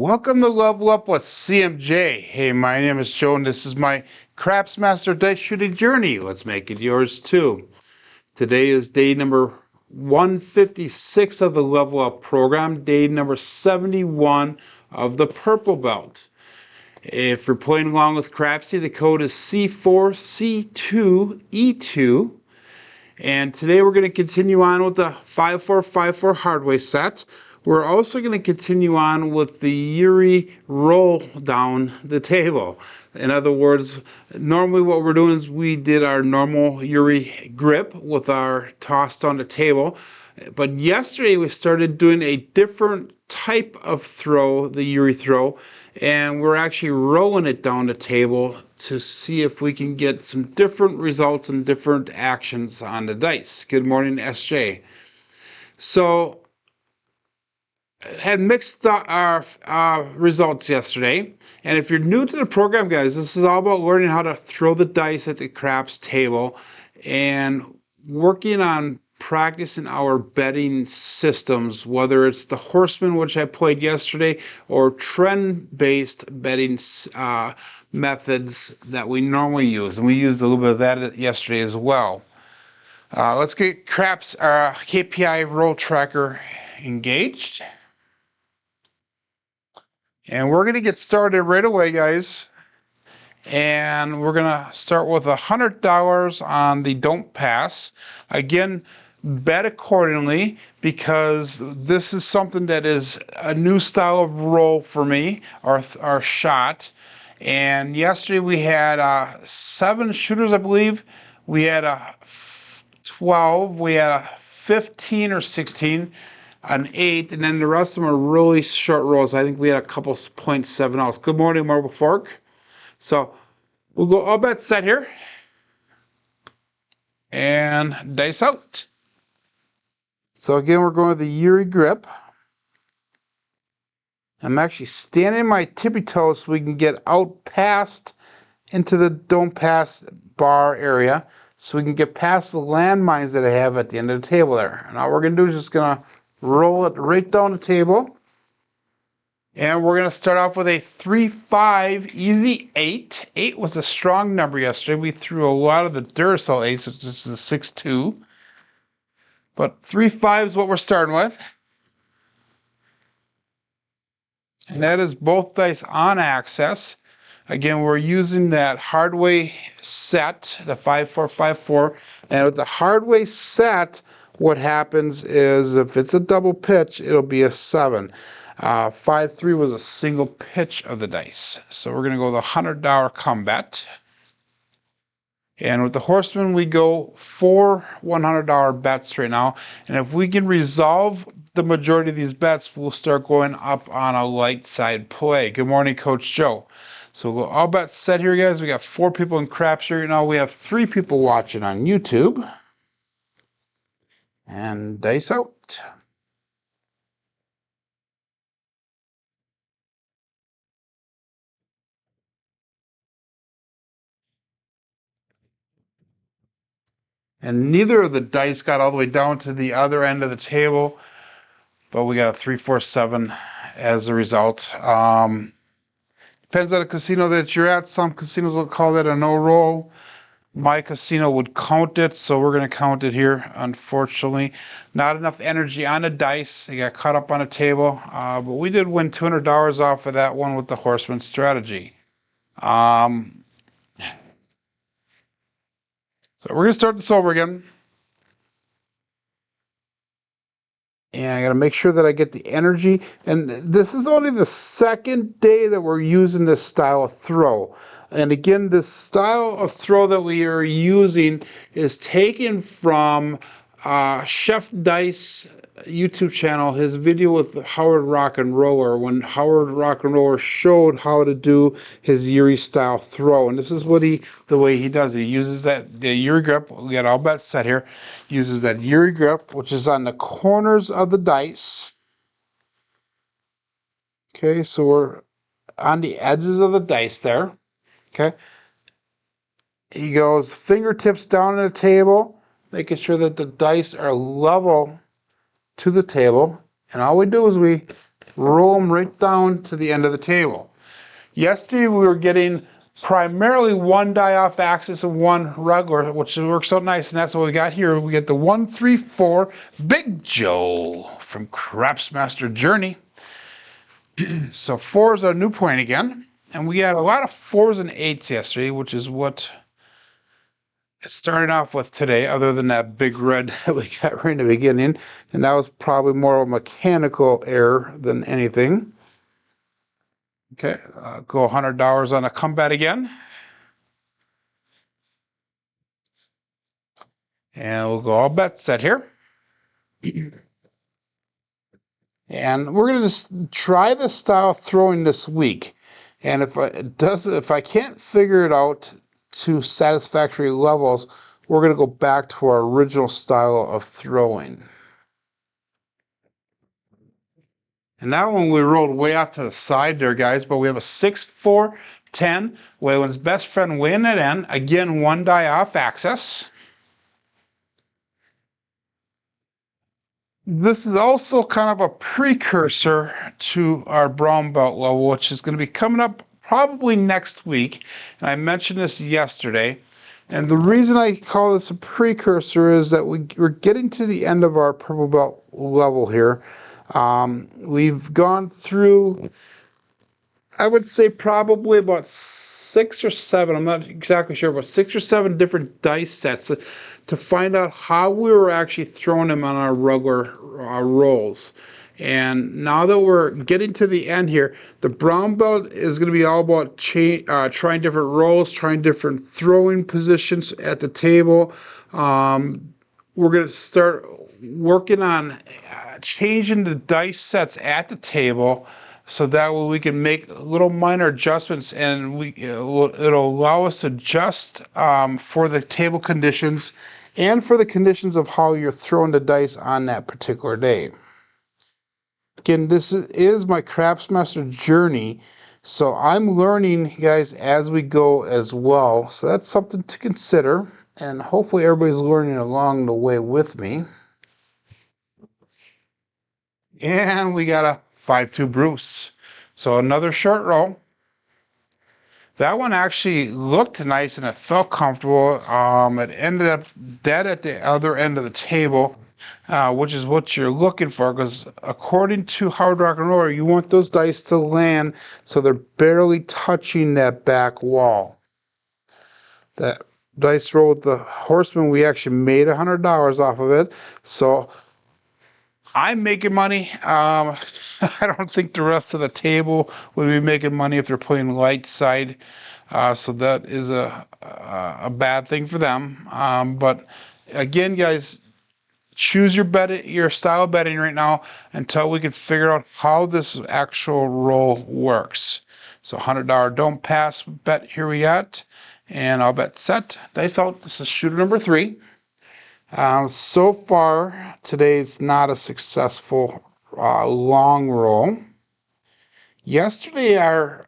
Welcome to Level Up with CMJ. Hey, my name is Joe, and this is my Craps Master Dice Shooting Journey. Let's make it yours too. Today is day number 156 of the Level Up program, day number 71 of the Purple Belt. If you're playing along with Crapsee, the code is C4C2E2. And today we're going to continue on with the 5454 hardway set. We're also going to continue on with the Yuri roll down the table. In other words, normally what we're doing is we did our normal Yuri grip with our toss down the table. But yesterday we started doing a different type of throw, the Yuri throw, and we're actually rolling it down the table to see if we can get some different results and different actions on the dice. Good morning, SJ. So, had mixed results yesterday, and if you're new to the program, guys, this is all about learning how to throw the dice at the craps table and working on practicing our betting systems, whether it's the horseman, which I played yesterday, or trend-based betting methods that we normally use, and we used a little bit of that yesterday as well. Let's get Craps KPI roll tracker engaged. And we're going to get started right away, guys. And we're going to start with $100 on the don't pass. Again, bet accordingly, because this is something that is a new style of roll for me, our shot. And yesterday we had 7 shooters, I believe. We had a 12, we had a 15 or 16. An 8, and then the rest of them are really short rolls. I think we had a couple 0.7 outs. Good morning, Marble Fork. So we'll go all bet set here. And dice out. So again, we're going with the Yuri grip. I'm actually standing my tippy toes so we can get out past into the don't pass bar area, so we can get past the landmines that I have at the end of the table there. And all we're going to do is just going to roll it right down the table. And we're going to start off with a 3-5 easy 8. 8 was a strong number yesterday. We threw a lot of the Duracell 8s, which is a 6-2. But 3-5 is what we're starting with. And that is both dice on access. Again, we're using that hardway set, the 5454. And with the hardway set, what happens is if it's a double pitch, it'll be a 7. 5-3 was a single pitch of the dice. So we're going to go with a $100 combat. And with the horseman, we go 4 $100 bets right now. And if we can resolve the majority of these bets, we'll start going up on a light side play. Good morning, Coach Joe. So we'll go all bets set here, guys. We got 4 people in Crapsee right now. We have 3 people watching on YouTube. And dice out. And neither of the dice got all the way down to the other end of the table, but we got a 3-4-7 as a result. Depends on the casino that you're at. Some casinos will call that a no roll. My casino would count it, so we're going to count it here, unfortunately. Not enough energy on the dice. They got caught up on the table. But we did win $200 off of that one with the horseman strategy. So we're going to start this over again. And I got to make sure that I get the energy. And this is only the second day that we're using this style of throw. And again, the style of throw that we are using is taken from Chef Dice YouTube channel, his video with Howard Rock and Roller, when Howard Rock and Roller showed how to do his Yuri style throw. And this is what the way he does it. He uses the Yuri grip. We got all bets set here. Uses that Yuri grip, which is on the corners of the dice. Okay, so we're on the edges of the dice there. Okay. He goes fingertips down on the table, making sure that the dice are level to the table. And all we do is we roll them right down to the end of the table. Yesterday we were getting primarily one die off axis and one regular, which works out nice, and that's what we got here. We get the 1, 3, 4 Big Joe from Crapsee Journey. So 4 is our new point again, and we had a lot of 4s and 8s yesterday, which is what it started off with today, other than that big red that we got right in the beginning, and that was probably more of a mechanical error than anything. Okay, go $100 on a comeback again. And we'll go all bet set here. And we're going to just try this style throwing this week. And if I can't figure it out to satisfactory levels, we're going to go back to our original style of throwing. And that one we rolled way off to the side there, guys, but we have a 6, 4, 10. Waylon's best friend way in that end. Again, one die off axis. This is also kind of a precursor to our brown belt level, which is going to be coming up probably next week. And I mentioned this yesterday. And the reason I call this a precursor is that we're getting to the end of our purple belt level here. We've gone through, I would say probably about 6 or 7, I'm not exactly sure, but 6 or 7 different dice sets to find out how we were actually throwing them on our regular rolls. And now that we're getting to the end here, the brown belt is going to be all about trying different rolls, trying different throwing positions at the table. We're going to start working on changing the dice sets at the table, so that way we can make little minor adjustments, and it'll allow us to adjust for the table conditions and for the conditions of how you're throwing the dice on that particular day. Again, this is my Crapsee journey, so I'm learning, guys, as we go as well. So that's something to consider, and hopefully everybody's learning along the way with me. And we got a 5-2 Bruce. So another short roll. That one actually looked nice and it felt comfortable. It ended up dead at the other end of the table, which is what you're looking for, because according to Hard Rock and Roller, you want those dice to land so they're barely touching that back wall. That dice roll with the Horseman, we actually made $100 off of it. So I'm making money. I don't think the rest of the table would be making money if they're playing light side. So that is a bad thing for them. But again, guys, choose your style of betting right now until we can figure out how this actual roll works. So $100 don't pass bet here we got. And I'll bet set. Dice out. This is shooter number 3. So far, today it's not a successful long roll. Yesterday, our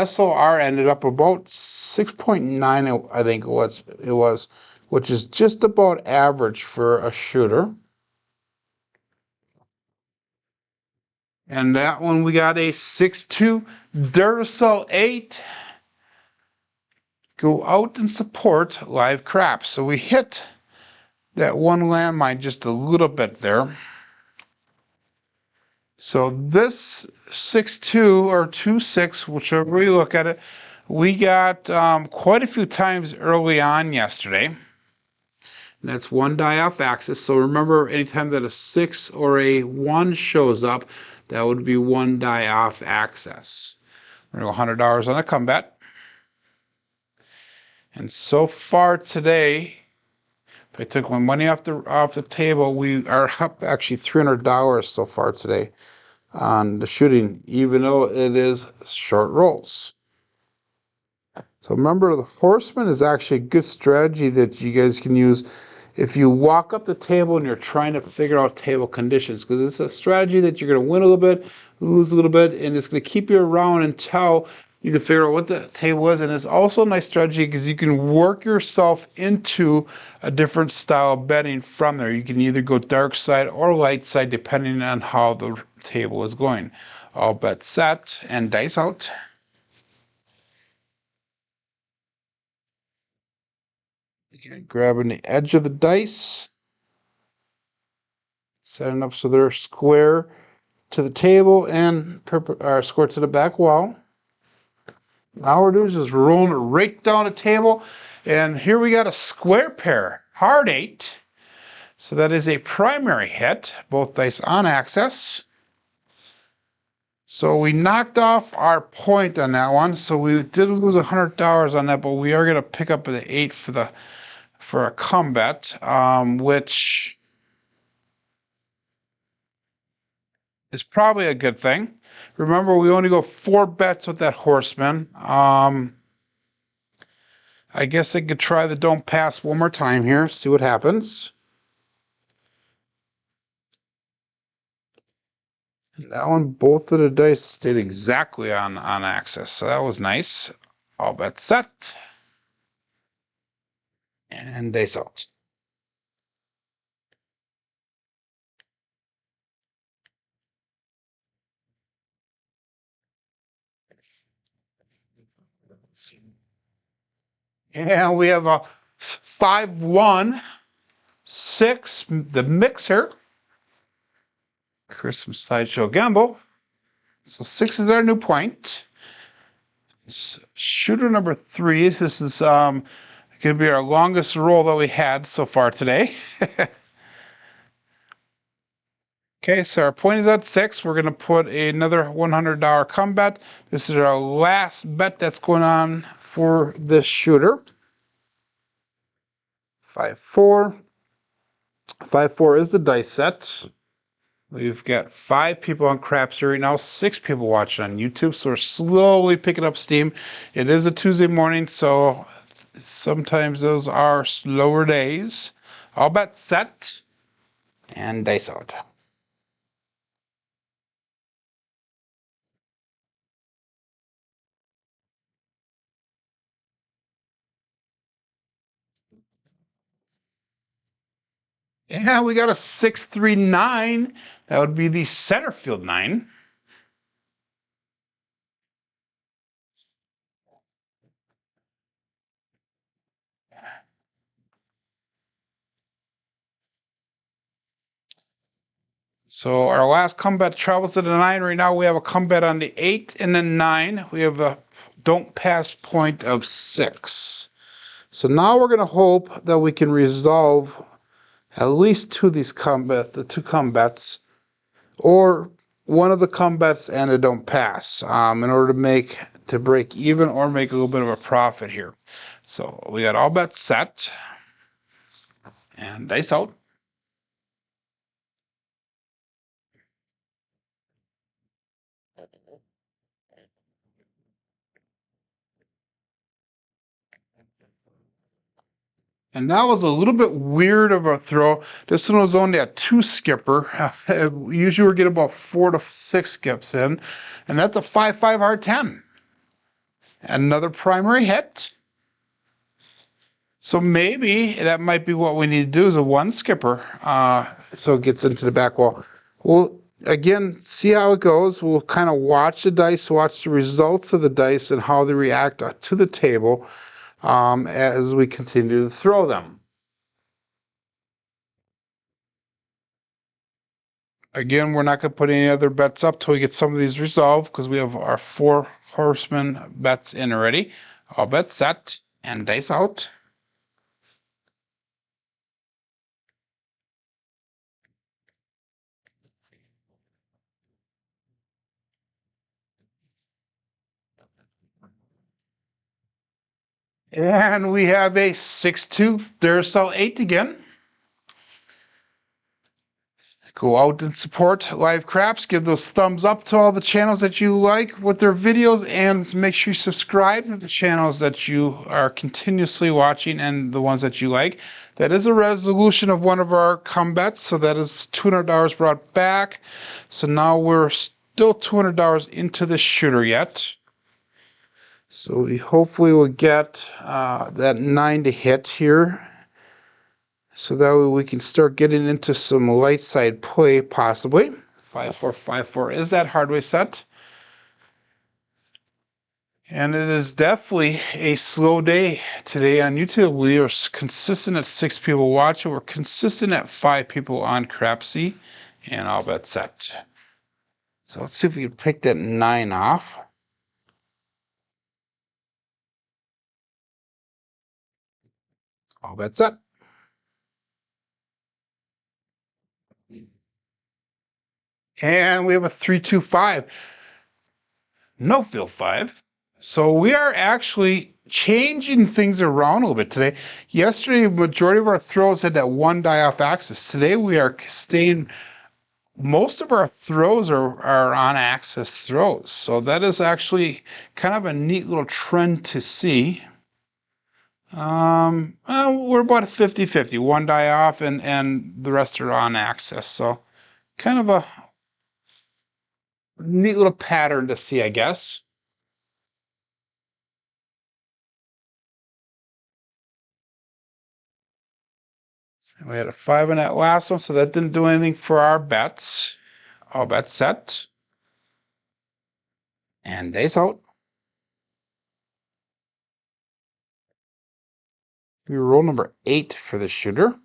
SOR ended up about 6.9, I think it was, which is just about average for a shooter. And that one, we got a 6-2 Duracell 8. Go out and support live craps. So we hit that one landmine just a little bit there. So this 6-2 or 2-6, whichever you look at it, we got quite a few times early on yesterday. And that's one die off axis. So remember, anytime that a 6 or a 1 shows up, that would be one die off axis. We're going to go $100 on a comeback. And so far today, if I took my money off the table, we are up actually $300 so far today on the shooting, even though it is short rolls. So remember, the Horseman is actually a good strategy that you guys can use if you walk up the table and you're trying to figure out table conditions, because it's a strategy that you're going to win a little bit, lose a little bit, and it's going to keep you around until you can figure out what the table is. And it's also a nice strategy because you can work yourself into a different style of betting from there. You can either go dark side or light side depending on how the table is going. All bets set and dice out. Again, grabbing the edge of the dice, setting up so they're square to the table and square to the back wall. Now we're doing is just rolling it right down the table, and here we got a square pair, hard 8. So that is a primary hit, both dice on access. So we knocked off our point on that one, so we did lose $100 on that, but we are going to pick up the 8 for a comeback, which is probably a good thing. Remember, we only go 4 bets with that horseman. I guess I could try the don't pass one more time here, see what happens. And that one, both of the dice stayed exactly on axis, so that was nice. All bets set. And dice out. And we have a 5-1, 6, the mixer. Christmas Sideshow Gamble. So 6 is our new point. Shooter number 3. This is going to be our longest roll that we had so far today. Okay, so our point is at 6. We're going to put another $100 comeback. This is our last bet that's going on for this shooter. 5-4. 5-4 is the dice set. We've got 5 people on Crapsee right now, 6 people watching on YouTube, so we're slowly picking up steam. It is a Tuesday morning, so sometimes those are slower days. All bets set and dice out. Yeah, we got a 6-3-9. That would be the center field 9. So our last comeback travels to the 9. Right now we have a comeback on the 8 and the 9. We have a don't pass point of 6. So now we're going to hope that we can resolve at least 2 of these the 2 combats, or one of the combats and a don't pass, in order to break even or make a little bit of a profit here. So we got all bets set and dice out. And that was a little bit weird of a throw. This one was only a 2 skipper. Usually we're getting about 4 to 6 skips in. And that's a 5-5 hard 10. Another primary hit. So maybe that might be what we need to do, is a 1 skipper, so it gets into the back wall. We'll, again, see how it goes. We'll kind of watch the dice, watch the results of the dice and how they react to the table. As we continue to throw them. Again, we're not going to put any other bets up till we get some of these resolved, because we have our 4 horsemen bets in already. All bets set and dice out. And we have a 6-2 Duracell 8 again. Go out and support Live Craps. Give those thumbs up to all the channels that you like with their videos, and make sure you subscribe to the channels that you are continuously watching and the ones that you like. That is a resolution of one of our combats, so that is $200 brought back. So now we're still $200 into the shooter yet. So we hopefully will get that 9 to hit here. So that way we can start getting into some light side play, possibly. 5454 is that hardware set. And it is definitely a slow day today on YouTube. We are consistent at 6 people watching. We're consistent at 5 people on Crapsee, and all bets set. So let's see if we can pick that 9 off. All bets set. And we have a 325. No field 5. So we are actually changing things around a little bit today. Yesterday, the majority of our throws had that 1 die off axis. Today, we are staying. Most of our throws are on axis throws. So that is actually kind of a neat little trend to see. We're about 50-50, 1 die off and the rest are on axis. So kind of a neat little pattern to see, I guess. And we had a 5 in that last one, so that didn't do anything for our bets. All bets set. And days out. We roll number 8 for the shooter.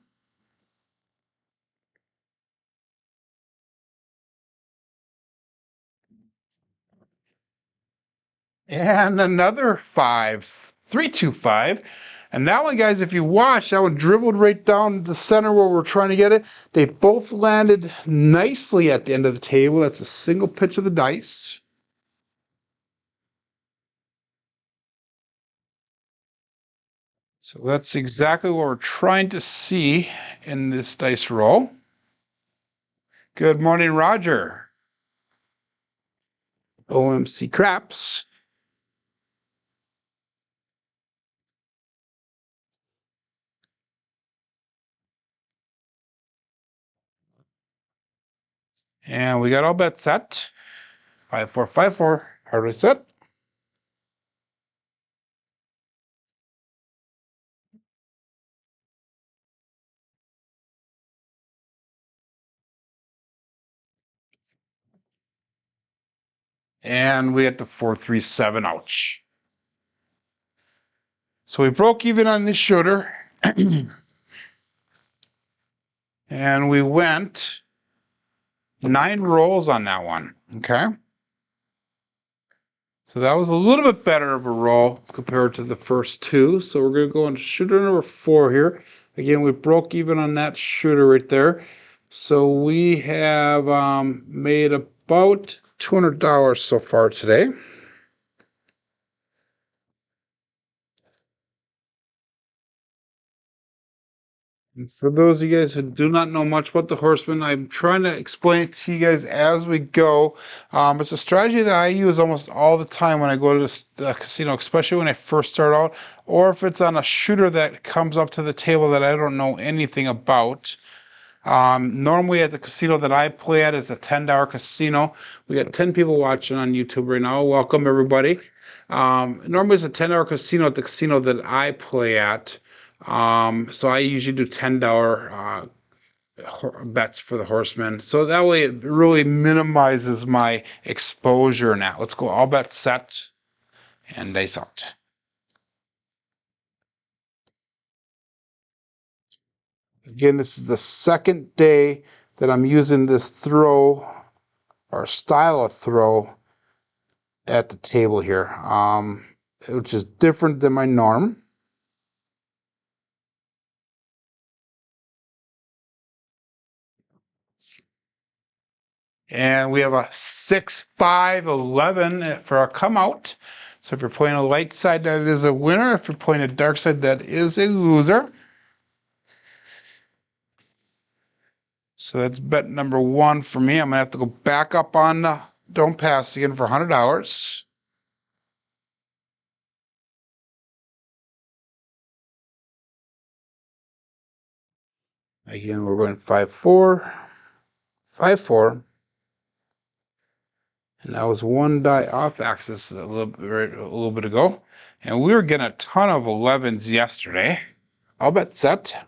And another 5, 325. And that one, guys, if you watch, that one dribbled right down the center where we're trying to get it. They both landed nicely at the end of the table. That's a single pitch of the dice. So that's exactly what we're trying to see in this dice roll. Good morning, Roger. OMC Craps. And we got all bets set. 5454, hardware set. And we hit the 437, ouch. So we broke even on this shooter. And we went 9 rolls on that one, okay? So that was a little bit better of a roll compared to the first 2. So we're going to go into shooter number 4 here. Again, we broke even on that shooter right there. So we have made about $200 so far today. And for those of you guys who do not know much about the Horseman, I'm trying to explain it to you guys as we go. It's a strategy that I use almost all the time when I go to the casino, especially when I first start out, or if it's on a shooter that comes up to the table that I don't know anything about. Normally at the casino that I play at, it's a $10 casino. We got 10 people watching on YouTube right now. Welcome, everybody. Normally it's a $10 casino at the casino that I play at. So I usually do $10 bets for the Horseman. So that way it really minimizes my exposure now. Let's go all bets set and dice out. Again, this is the second day that I'm using this throw or style of throw at the table here, which is different than my norm. And we have a 6, 5, 11 for a come out. So if you're playing a light side, that is a winner. If you're playing a dark side, that is a loser. So that's bet number 1 for me. I'm going to have to go back up on the don't pass again for $100. Again, we're going 5, 4, 5, 4. And that was 1 die off axis a little bit ago. And we were getting a ton of 11s yesterday. I'll bet set.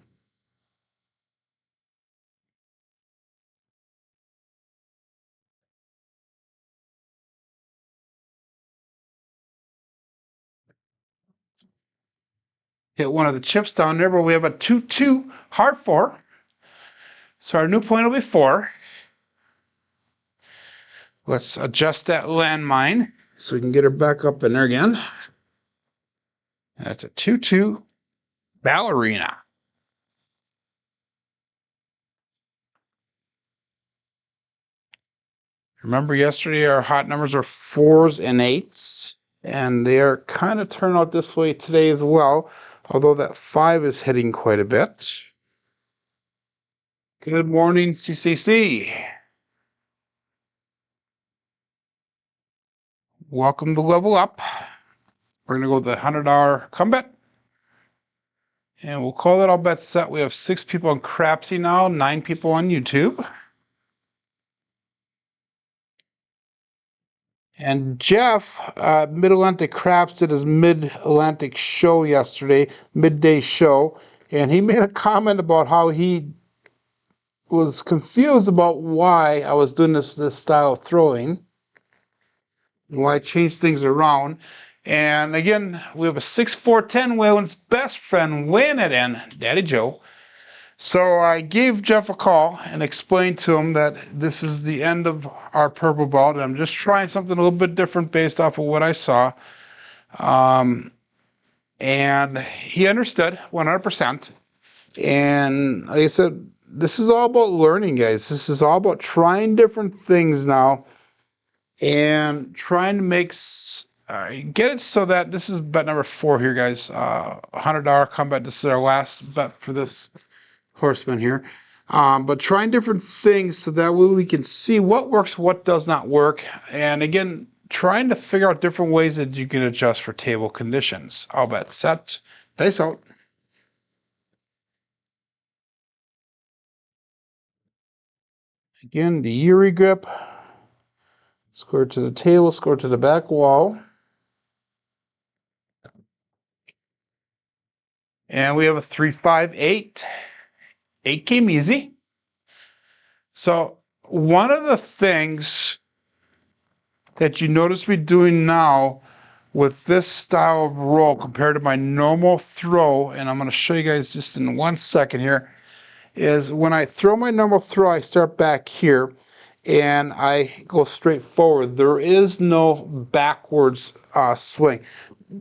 hit one of the chips down there, but we have a 2-2 hard 4. So our new point will be 4. Let's adjust that landmine so we can get her back up in there again. That's a 2-2 ballerina. Remember yesterday our hot numbers are 4s and 8s, and they are kind of turned out this way today as well, although that 5 is hitting quite a bit. Good morning, CCC. Welcome to Level Up. We're going to go with the $100 comeback. And we'll call that all bets set. We have 6 people on Crapsee now, 9 people on YouTube. And Jeff, Mid-Atlantic Craps, did his Mid-Atlantic show yesterday, midday show, and he made a comment about how he was confused about why I was doing this style of throwing, why I changed things around. And again, we have a 6-4-10 Waylon's best friend weighing it in, Daddy Joe. So I gave Jeff a call and explained to him that this is the end of our purple belt, and I'm just trying something a little bit different based off of what I saw. And he understood 100%. And like I said, this is all about learning, guys. This is all about trying different things now and trying to make get it so that this is bet number 4 here, guys. $100 comeback. This is our last bet for this horseman here. But trying different things so that way we can see what works, what does not work. And again, trying to figure out different ways that you can adjust for table conditions. All bet set. Dice out. Again, the Yuri grip. Score to the table, score to the back wall. And we have a 3-5-8. 8 came easy. So one of the things that you notice me doing now with this style of roll compared to my normal throw, and I'm going to show you guys just in 1 second here, is when I throw my normal throw, I start back here and I go straight forward. There is no backwards swing.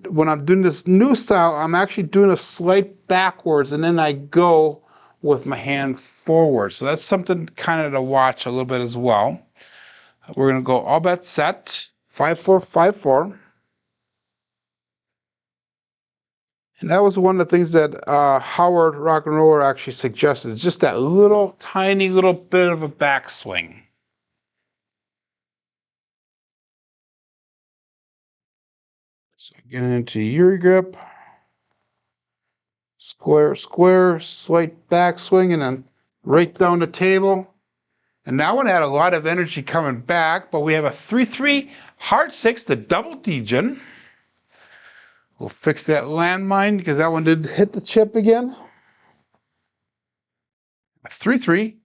When I'm doing this new style, I'm actually doing a slight backwards and then I go with my hand forward. So that's something kind of to watch a little bit as well. We're going to go all bet set, 5-4-5-4. And that was one of the things that Howard Rock and Roller actually suggested, just that little tiny little bit of a backswing. So getting into Yuri grip, square, square, slight backswing, and then right down the table. And that one had a lot of energy coming back, but we have a 3-3 hard 6, the double degen. We'll fix that landmine because that one did hit the chip again. A 3-3.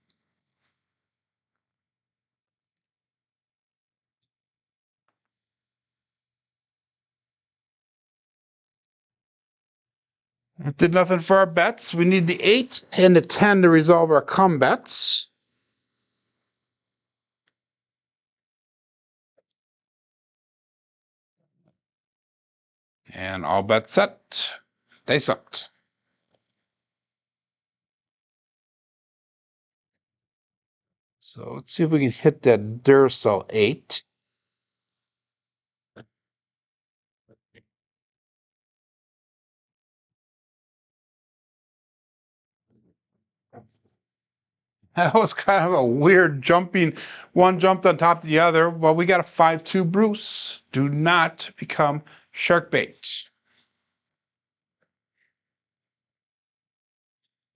That did nothing for our bets. We need the 8 and the 10 to resolve our come bets. And all bets set. They sucked. So let's see if we can hit that Duracell 8. That was kind of a weird jumping. One jumped on top of the other. Well, we got a 5-2 Bruce. Do not become shark bait.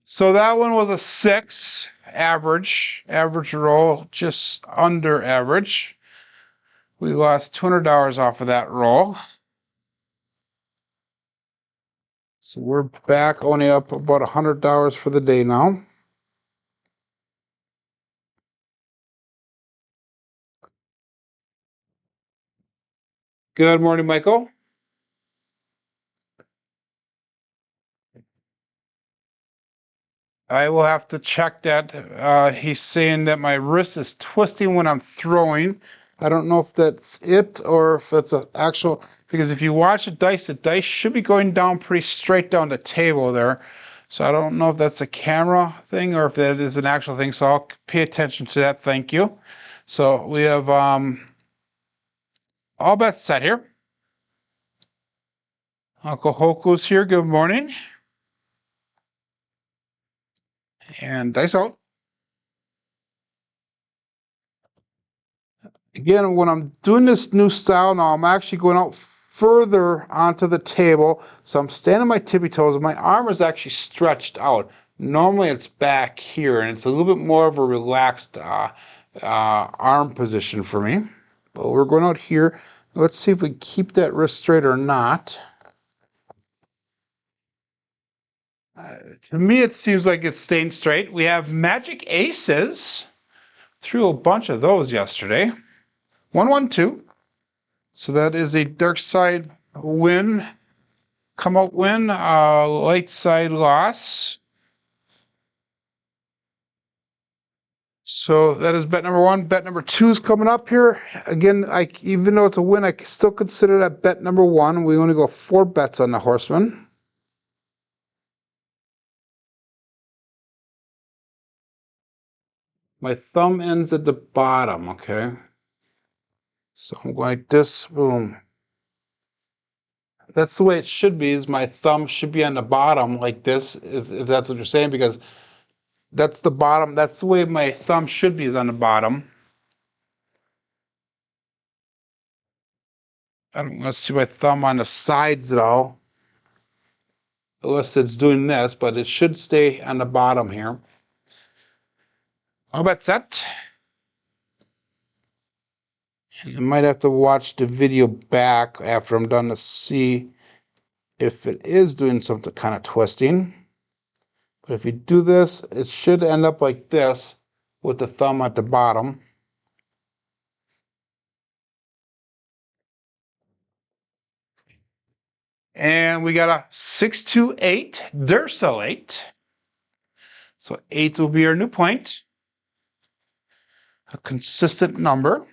So that one was a 6 average roll, just under average. We lost $200 off of that roll. So we're back only up about $100 for the day now. Good morning, Michael. I will have to check that. He's saying that my wrist is twisting when I'm throwing. I don't know if that's it or if it's an actual, because if you watch the dice should be going down pretty straight down the table there. So I don't know if that's a camera thing or if that is an actual thing. So I'll pay attention to that. Thank you. So we have all bets set here. Uncle Hoku's here. Good morning. And dice out. Again, when I'm doing this new style now, I'm actually going out further onto the table. So I'm standing on my tippy toes and my arm is actually stretched out. Normally it's back here and it's a little bit more of a relaxed arm position for me. But we're going out here. Let's see if we keep that wrist straight or not. To me, it seems like it's staying straight. We have magic aces. Threw a bunch of those yesterday. 1-1-2. So that is a dark side win, come out win, light side loss. So that is bet number one. Bet number two is coming up here. Again, even though it's a win, I still consider that bet number one. We only go 4 bets on the horseman. My thumb ends at the bottom, okay? So I'm going like this, boom. That's the way it should be, is my thumb should be on the bottom like this, if that's what you're saying, because that's the bottom. That's the way my thumb should be, is on the bottom. I don't want to see my thumb on the sides at all. Unless it's doing this, but it should stay on the bottom here. All bet set. And I might have to watch the video back after I'm done to see if it is doing something kind of twisting. But if you do this, it should end up like this with the thumb at the bottom. And we got a 6-2-8, Dursel 8. So 8 will be our new point. A consistent number.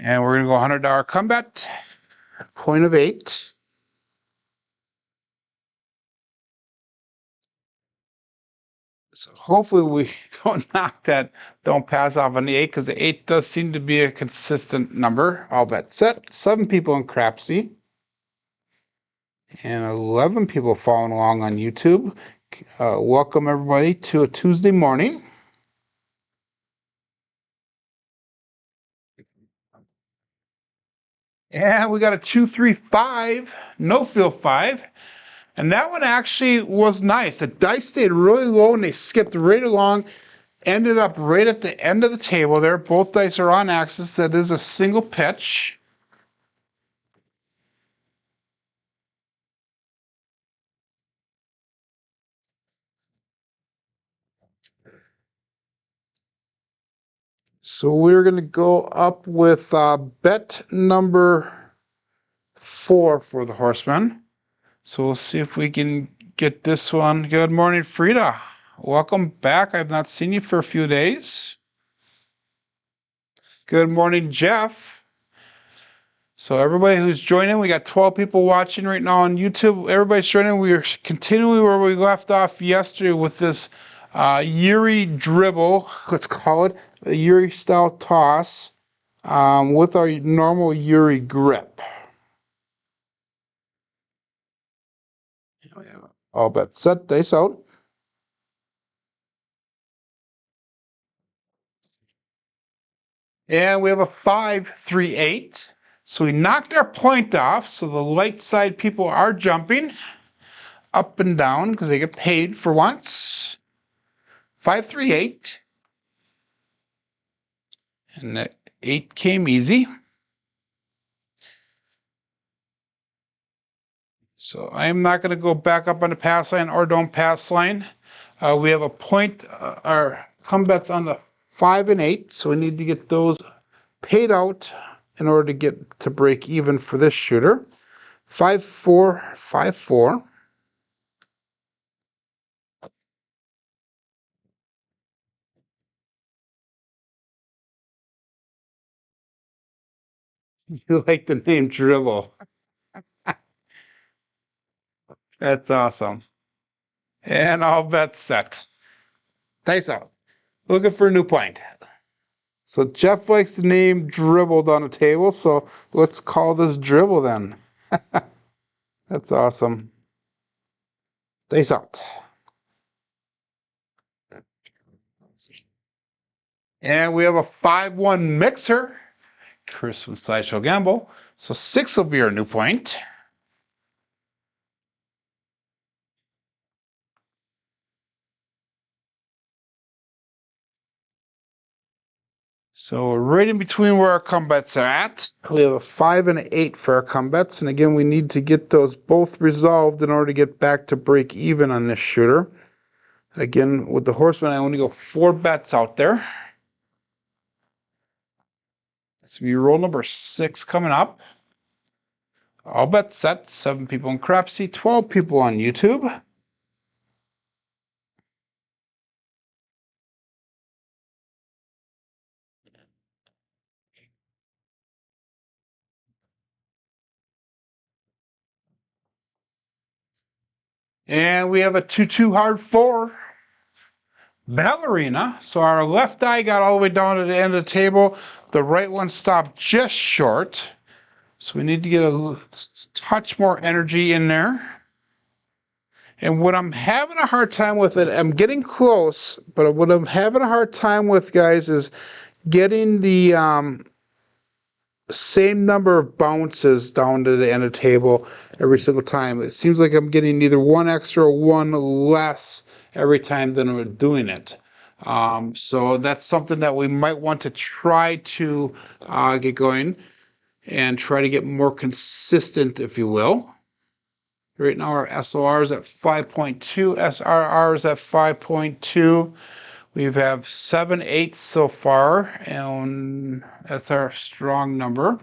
And we're going to go $100 combat, point of 8. So hopefully we don't knock that, don't pass off on the 8, because the 8 does seem to be a consistent number. All bet set. 7 people in Crapsee. And 11 people following along on YouTube. Welcome everybody to a Tuesday morning. And we got a 2-3-5, no field 5. And that one actually was nice. The dice stayed really low and they skipped right along. Ended up right at the end of the table there. Both dice are on axis. That is a single pitch. So we're going to go up with bet number 4 for the horseman. So we'll see if we can get this one. Good morning, Frida. Welcome back. I've not seen you for a few days. Good morning, Jeff. So everybody who's joining, we got 12 people watching right now on YouTube. Everybody's joining. We are continuing where we left off yesterday with this Yuri dribble, let's call it, a Yuri style toss with our normal Yuri grip. All bet set, dice out. And we have a 5-3-8. So we knocked our point off. So the light side people are jumping up and down because they get paid for once. 5-3-8. And the 8 came easy. So I'm not going to go back up on the pass line or don't pass line. We have a point, our come bets on the 5 and 8, so we need to get those paid out in order to get to break even for this shooter. 5, 4, 5, 4. You like the name Dribble. That's awesome. And all bets set. Dice out. Looking for a new point. So Jeff likes the name Dribbled on the table, so let's call this Dribble then. That's awesome. Dice out. And we have a 5-1 mixer. Chris from Sideshow Gamble. So 6 will be our new point. So right in between where our combats are at, we have a 5 and an 8 for our combats. And again, we need to get those both resolved in order to get back to break even on this shooter. Again, with the horseman, I only go 4 bets out there. This will be roll number 6 coming up. All bets set. 7 people in Crapsee, 12 people on YouTube. And we have a 2-2 hard 4. Ballerina. So our left eye got all the way down to the end of the table. The right one stopped just short. So we need to get a touch more energy in there. And what I'm having a hard time with it, I'm getting close, but what I'm having a hard time with, guys, is getting the same number of bounces down to the end of the table every single time. It seems like I'm getting either one extra or one less every time that I'm doing it. So that's something that we might want to try to get going and try to get more consistent, if you will. Right now our SOR is at 5.2, SRR is at 5.2. We have 7/8 so far, and that's our strong number.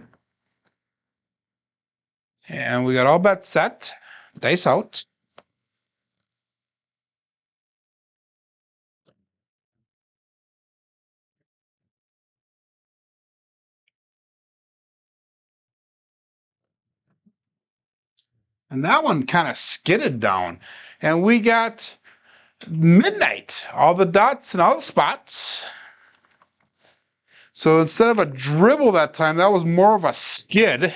And we got all bets set. Dice out. And that one kind of skidded down. And we got midnight, all the dots and all the spots. So instead of a dribble that time, that was more of a skid.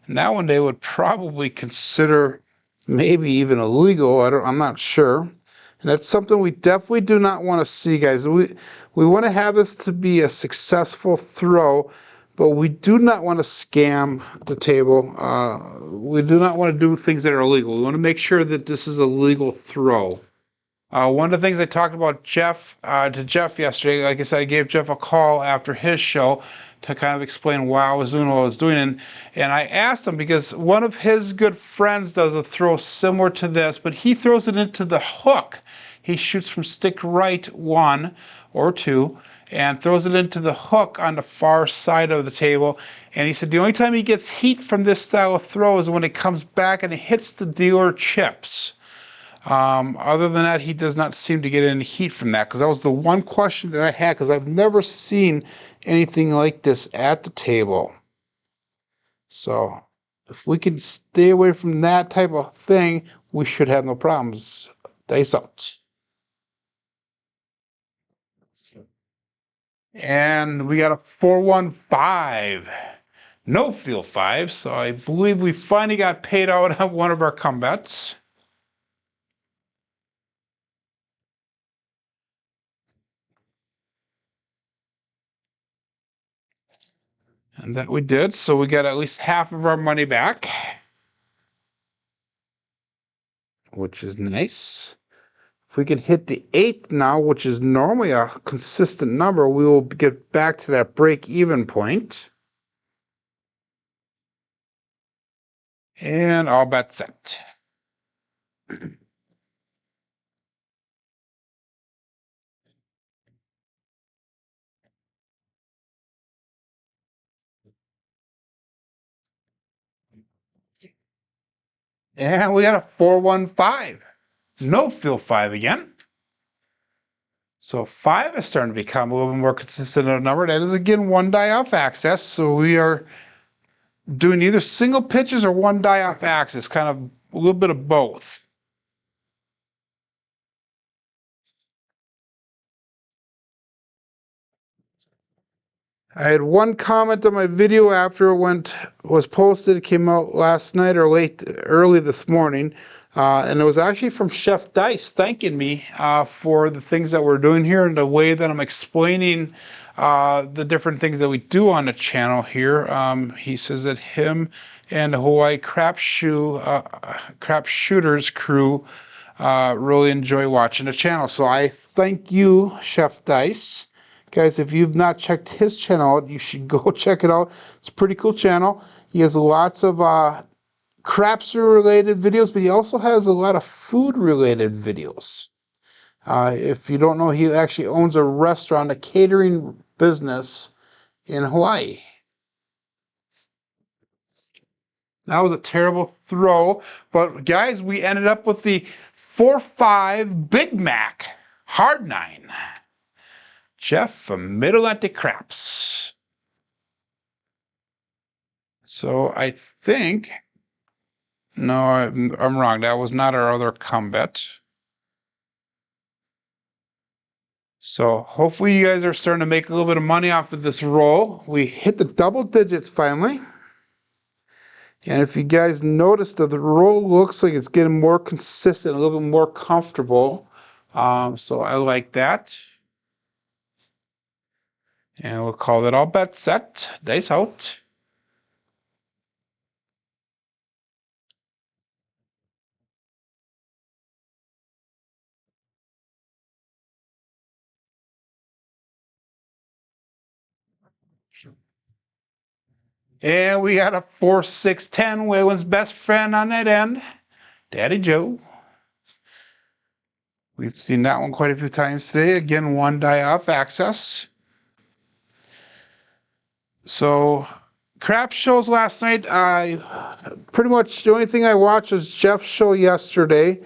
And that one they would probably consider maybe even illegal. I'm not sure. And that's something we definitely do not want to see, guys. We want to have this to be a successful throw, but we do not want to scam the table. We do not want to do things that are illegal. We want to make sure that this is a legal throw. One of the things I talked about to Jeff yesterday, like I said, I gave Jeff a call after his show to kind of explain why I was doing what I was doing. And I asked him because one of his good friends does a throw similar to this, but he throws it into the hook. He shoots from stick right 1 or 2 and throws it into the hook on the far side of the table. And he said the only time he gets heat from this style of throw is when it comes back and it hits the dealer chips. Other than that, he does not seem to get any heat from that, because that was the one question that I had, because I've never seen anything like this at the table. So if we can stay away from that type of thing, we should have no problems. Dice out. And we got a 4-1-5. No field 5, so I believe we finally got paid out on one of our combats. And that we did, so we got at least half of our money back, which is nice. If we can hit the 8th now, which is normally a consistent number, we will get back to that break-even point. And all bets set. And we got a 415. No fill 5 again. So 5 is starting to become a little bit more consistent of a number. That is again one die off axis. So we are doing either single pitches or one die off axis, kind of a little bit of both. I had one comment on my video after it was posted. It came out last night or early this morning, and it was actually from Chef Dice thanking me for the things that we're doing here and the way that I'm explaining the different things that we do on the channel here. He says that him and the Hawaii Crapshooters crew really enjoy watching the channel. So I thank you, Chef Dice. Guys, if you've not checked his channel out, you should go check it out. It's a pretty cool channel. He has lots of Crapsee-related videos, but he also has a lot of food-related videos. If you don't know, he actually owns a restaurant, a catering business in Hawaii. That was a terrible throw, but guys, we ended up with the 4-5 Big Mac Hard 9. Jeff from Mid-Atlantic Craps. So I think, no, I'm wrong. That was not our other combat. So hopefully you guys are starting to make a little bit of money off of this roll. We hit the double digits finally. And if you guys notice that the roll looks like it's getting more consistent, a little bit more comfortable. So I like that. And we'll call it all bet set. Dice out. And we got a 4-6-10, Waylon's best friend on that end, Daddy Joe. We've seen that one quite a few times today. Again, one die off access. So, crap shows last night. Pretty much the only thing I watched was Jeff's show yesterday.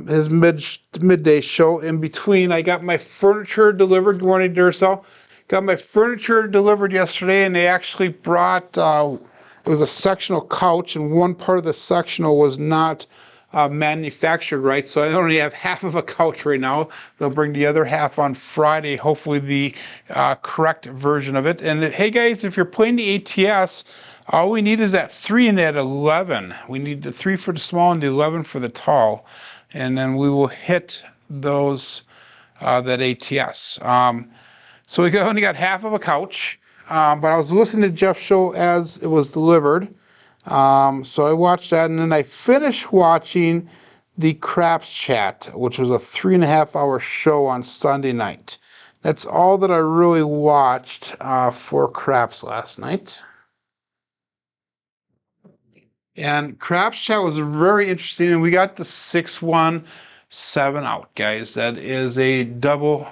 His midday show. In between, I got my furniture delivered. Good morning, Duracell. Got my furniture delivered yesterday, and they actually brought, it was a sectional couch, and one part of the sectional was not manufactured right, so I only have half of a couch right now. They'll bring the other half on Friday, hopefully the correct version of it. And hey guys, if you're playing the ATS, all we need is that 3 and that 11. We need the 3 for the small and the 11 for the tall, and then we will hit those that ATS. So we only got half of a couch, but I was listening to Jeff's show as it was delivered. So I watched that, and then I finished watching the Craps Chat, which was a 3.5-hour show on Sunday night. That's all that I really watched for Craps last night. And Craps Chat was very interesting, and we got the 6-1, 7 out, guys. That is a double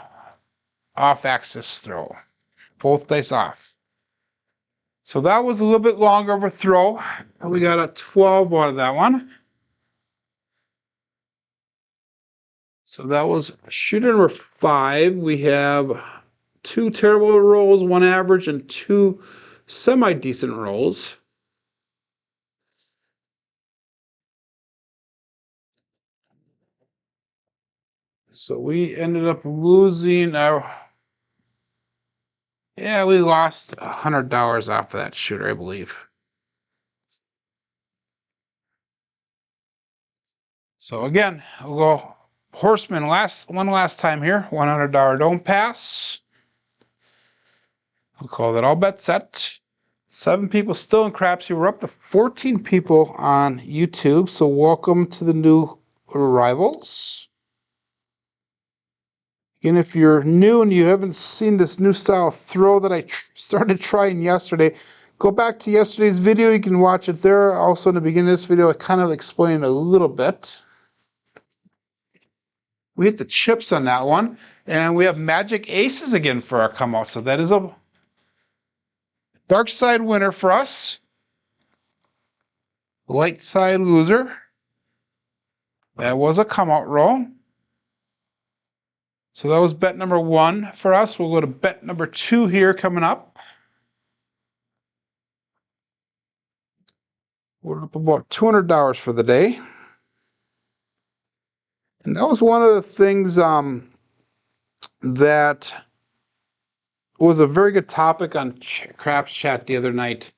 off-axis throw. Both dice off. So that was a little bit longer of a throw. We got a 12 out of that one. So that was shooter number 5. We have 2 terrible rolls, 1 average, and 2 semi-decent rolls. So we ended up losing our... Yeah, we lost $100 off of that shooter, I believe. So again, we'll go Horseman one last time here. $100 don't pass. We'll call that all bet set. 7 people still in Crapsee. We're up to 14 people on YouTube. So welcome to the new arrivals. And if you're new and you haven't seen this new style throw that I started trying yesterday, go back to yesterday's video. You can watch it there. Also in the beginning of this video, I kind of explained a little bit. We hit the chips on that one, and we have magic aces again for our come out. So that is a dark side winner for us. Light side loser. That was a come out roll. So that was bet number 1 for us. We'll go to bet number 2 here coming up. We're up about $200 for the day. And that was one of the things that was a very good topic on Craps Chat the other night.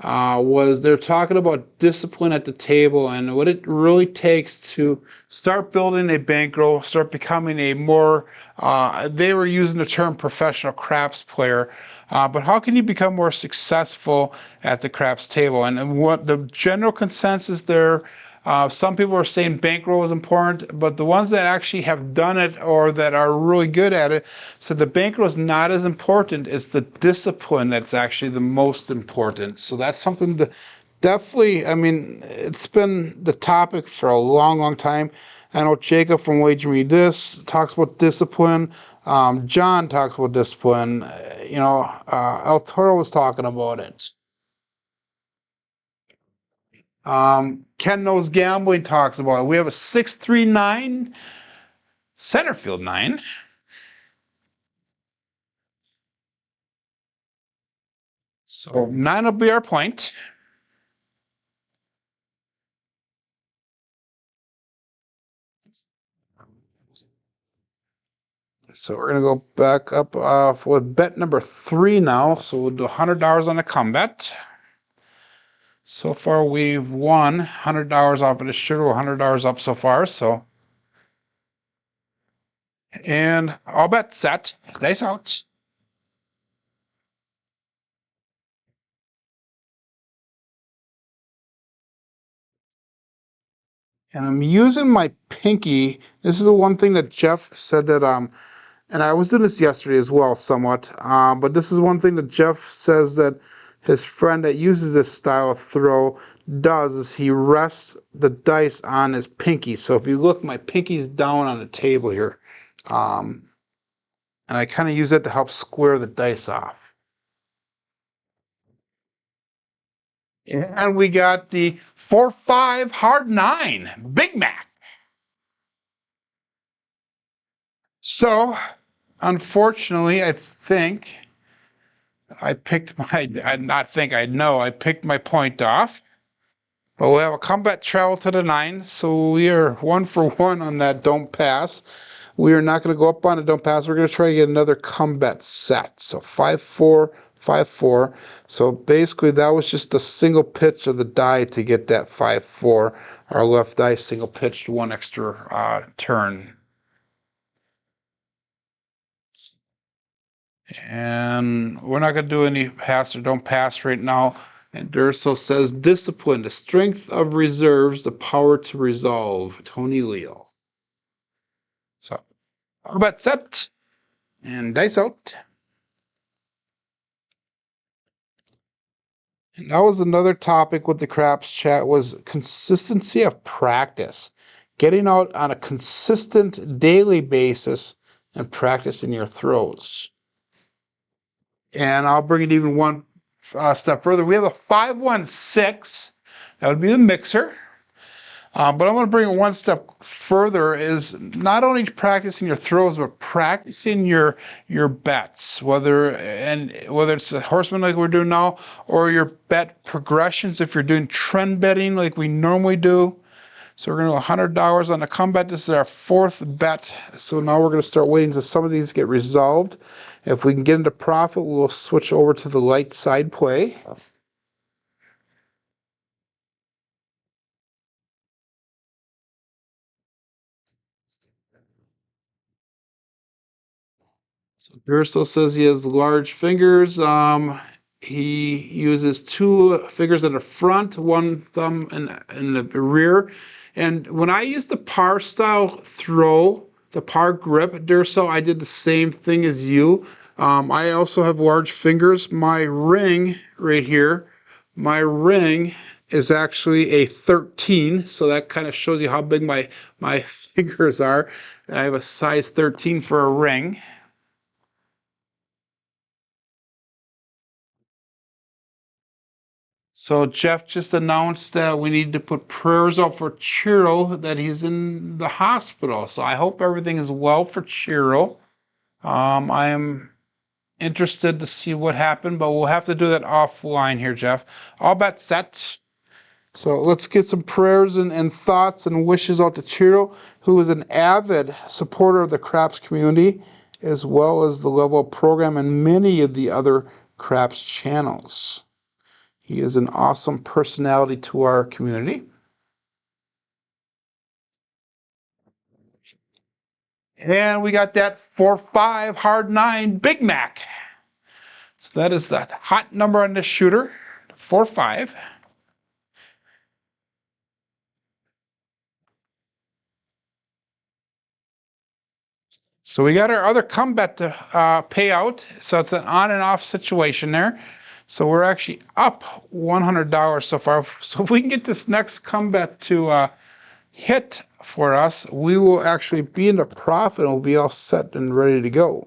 Was they're talking about discipline at the table and what it really takes to start building a bankroll, start becoming a more, they were using the term professional craps player, but how can you become more successful at the craps table? And what the general consensus there, some people are saying bankroll is important, but the ones that actually have done it or that are really good at it said the bankroll is not as important. It's the discipline that's actually the most important. So that's something to definitely, I mean, it's been the topic for a long, long time. I know Jacob from Wagering Me This talks about discipline. John talks about discipline. El Toro was talking about it. Ken Knows Gambling talks about it. We have a 639 center field 9. So 9 will be our point. So we're going to go back up with bet number 3 now. So we'll do $100 on the come bet. So far we've won $100 off of the sugar, $100 up so far. So, and all bet set, dice out. And I'm using my pinky. This is the one thing that Jeff said that and I was doing this yesterday as well, somewhat. But this is one thing that Jeff says that his friend that uses this style of throw does is he rests the dice on his pinky. So if you look, my pinky's down on the table here. And I kind of use it to help square the dice off. And we got the 4-5 hard 9, Big Mac. So, unfortunately, I think I picked my, I know I picked my point off. But we have a combat travel to the 9, so we are 1 for 1 on that don't pass. We are not going to go up on a don't pass. We're going to try to get another combat set. So 5-4, 5-4. So basically that was just a single pitch of the die to get that 5-4. Our left die single pitched 1 extra turn. And we're not going to do any pass or don't pass right now. And Durso says, discipline, the strength of reserves, the power to resolve. Tony Leo. So, combat set. And dice out. And that was another topic with the Craps Chat was consistency of practice. Getting out on a consistent daily basis and practicing your throws. And I'll bring it even one step further. We have a 5-1-6. That would be the mixer. But I'm going to bring it one step further is not only practicing your throws, but practicing your bets, whether it's a horseman like we're doing now, or your bet progressions if you're doing trend betting like we normally do. So we're going to do $100 on the comeback. This is our 4th bet. So now we're going to start waiting until some of these get resolved. If we can get into profit, we'll switch over to the light side play. So Durso says he has large fingers. He uses 2 fingers in the front, 1 thumb in the rear. And when I use the par style throw, the par grip, Durso, I did the same thing as you. I also have large fingers. My ring right here, my ring is actually a 13, so that kind of shows you how big my fingers are. I have a size 13 for a ring. So Jeff just announced that we need to put prayers out for Chiro, that he's in the hospital. So I hope everything is well for Chiro. I am interested to see what happened, but we'll have to do that offline here, Jeff. All bets set. So let's get some prayers and thoughts and wishes out to Chiro, who is an avid supporter of the Craps community, as well as the Level Up program and many of the other Craps channels. He is an awesome personality to our community. And we got that 4-5 hard 9 Big Mac. So that is the hot number on this shooter, 4-5. So we got our other comeback to pay out. So it's an on and off situation there. So we're actually up $100 so far. So if we can get this next comeback to hit for us, we will actually be in the profit and we'll be all set and ready to go.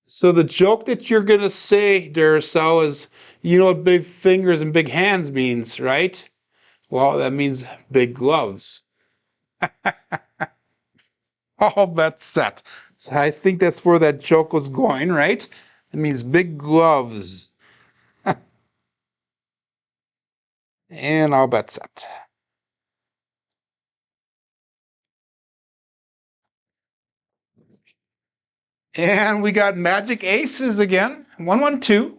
So the joke that you're going to say, Duracell, is, you know what big fingers and big hands means, right? Well, that means big gloves. All bets set. So I think that's where that joke was going, right? It means big gloves. And all bets set. And we got magic aces again. 1-1-2.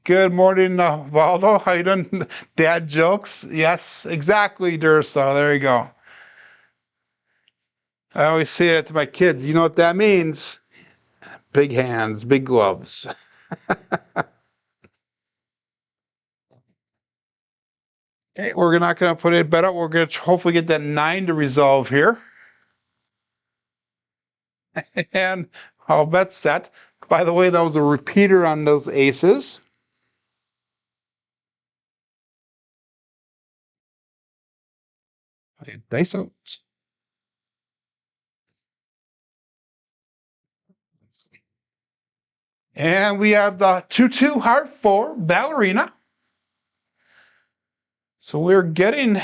Good morning, Valdo. How you doing? Dad jokes? Yes, exactly, Durso. There you go. I always say it to my kids. You know what that means? Big hands, big gloves. Okay, we're not going to put it bet up. We're going to hopefully get that 9 to resolve here. And all bets set. By the way, that was a repeater on those aces. Okay, dice out. And we have the 2-2 heart 4 ballerina. So we're getting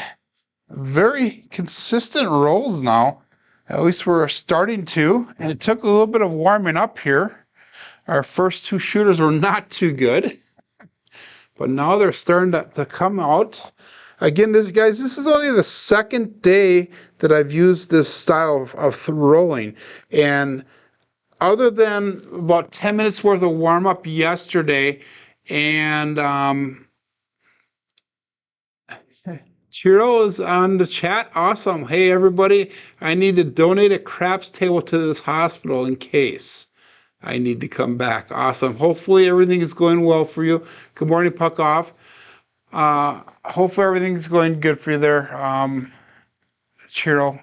very consistent rolls now. At least we're starting to. And it took a little bit of warming up here. Our first 2 shooters were not too good. But now they're starting to come out. Again, guys, this is only the second day that I've used this style of rolling. And other than about 10 minutes worth of warm up yesterday, and Chiro is on the chat. Awesome. Hey, everybody, I need to donate a craps table to this hospital in case I need to come back. Awesome. Hopefully everything is going well for you. Good morning, Puck Off. Hopefully everything's going good for you there, Chiro.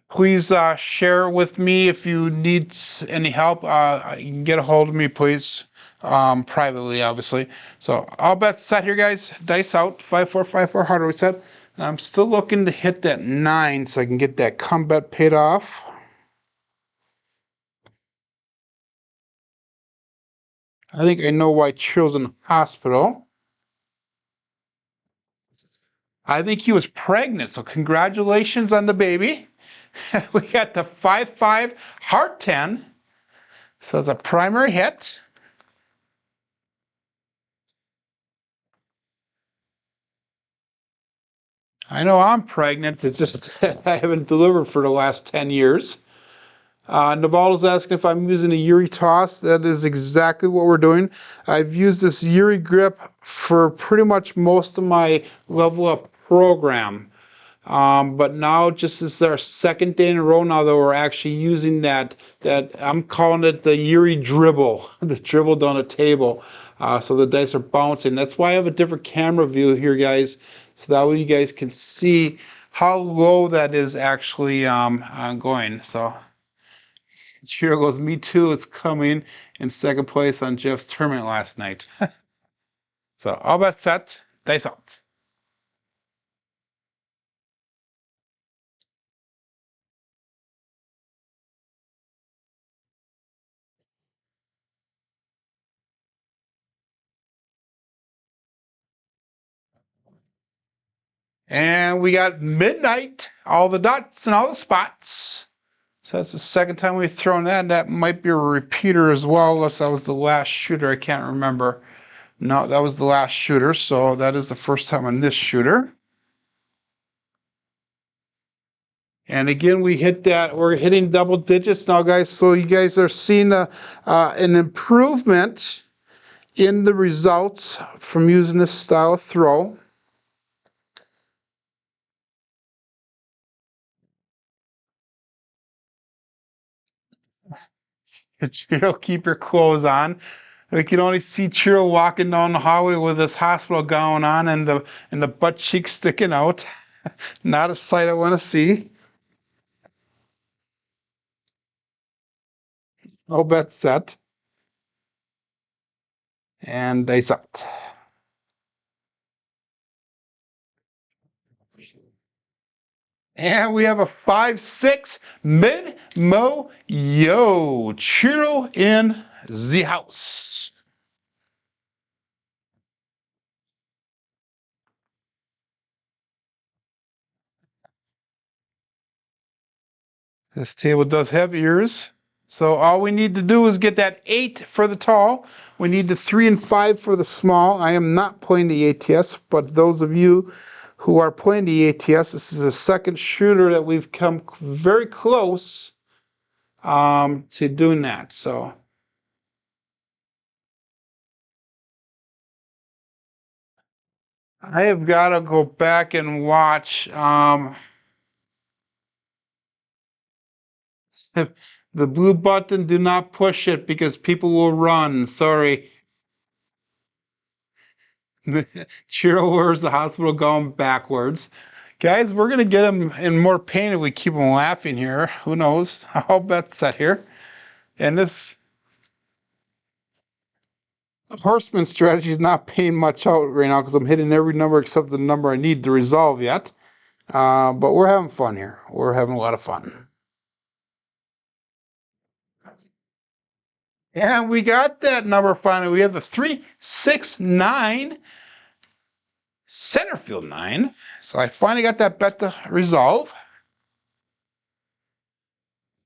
Please share with me if you need any help. You can get a hold of me, please, privately, obviously. So all bets set here, guys. Dice out, 5-4-5-4 hard reset. And I'm still looking to hit that 9 so I can get that comeback paid off. I think I know why Chiro's in the hospital. I think he was pregnant, so congratulations on the baby. We got the 5-5 heart 10. So it's a primary hit. I know I'm pregnant. It's just I haven't delivered for the last 10 years. Navaldo's asking if I'm using a Yuri toss. That is exactly what we're doing. I've used this Yuri grip for pretty much most of my level up program. But now, just as our second day in a row now that we're actually using that I'm calling it the Yuri dribble, the dribble down the table. So the dice are bouncing. That's why I have a different camera view here, guys, so that way you guys can see how low that is actually going. So Chiro goes, me too, it's coming in second place on Jeff's tournament last night. So all bets set, dice out. And we got midnight, all the dots and all the spots. So that's the second time we've thrown that. That might be a repeater as well, unless that was the last shooter. I can't remember. No, that was the last shooter, so that is the first time on this shooter. And again, we hit that. We're hitting double digits now, guys. So you guys are seeing an improvement in the results from using this style of throw. Chiro, keep your clothes on. We can only see Chiro walking down the hallway with his hospital gown on and the butt cheeks sticking out. Not a sight I want to see. All bets set. And dice out. And we have a 5-6 mid-mo yo. Chiro in the house. This table does have ears. So all we need to do is get that 8 for the tall. We need the 3 and 5 for the small. I am not playing the ATS, but those of you who are playing the ATS, this is the second shooter that we've come very close to doing that. So I have got to go back and watch. The blue button, do not push it because people will run. Sorry. Chiro wears the hospital going backwards. Guys, we're going to get him in more pain if we keep him laughing here. Who knows? I'll bet set here. And this horseman strategy is not paying much out right now because I'm hitting every number except the number I need to resolve yet. But we're having fun here. We're having a lot of fun. And we got that number finally. We have the 369 center field 9. So I finally got that bet to resolve.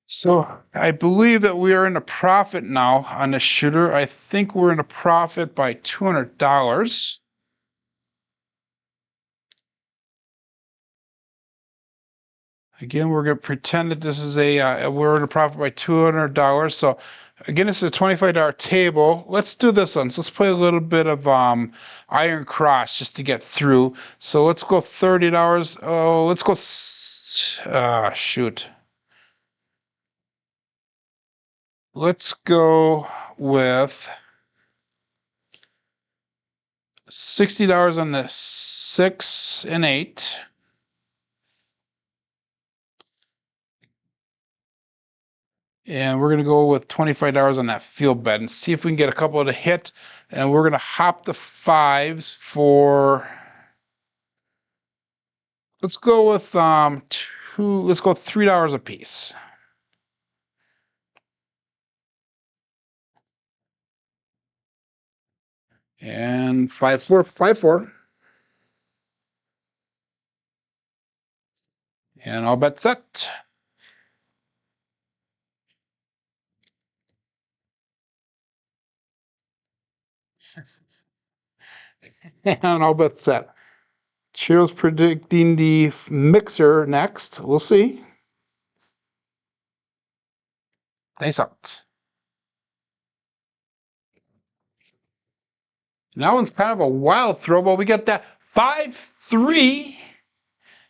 So I believe that we are in a profit now on this shooter. I think we're in a profit by $200. Again, we're going to pretend that this is we're in a profit by $200. So again, this is a $25 table. Let's do this one. So let's play a little bit of Iron Cross just to get through. So let's go $30. Oh, let's go, shoot. Let's go with $60 on the 6 and 8. And we're going to go with $25 on that field bet and see if we can get a couple of the hit. And we're going to hop the 5s for, let's go with let's go $3 a piece. And 5-4, 5-4. And I'll bet set. And I'll bet set. Chiro's predicting the mixer next. We'll see. Nice out. That one's kind of a wild throw, but we got that 5-3.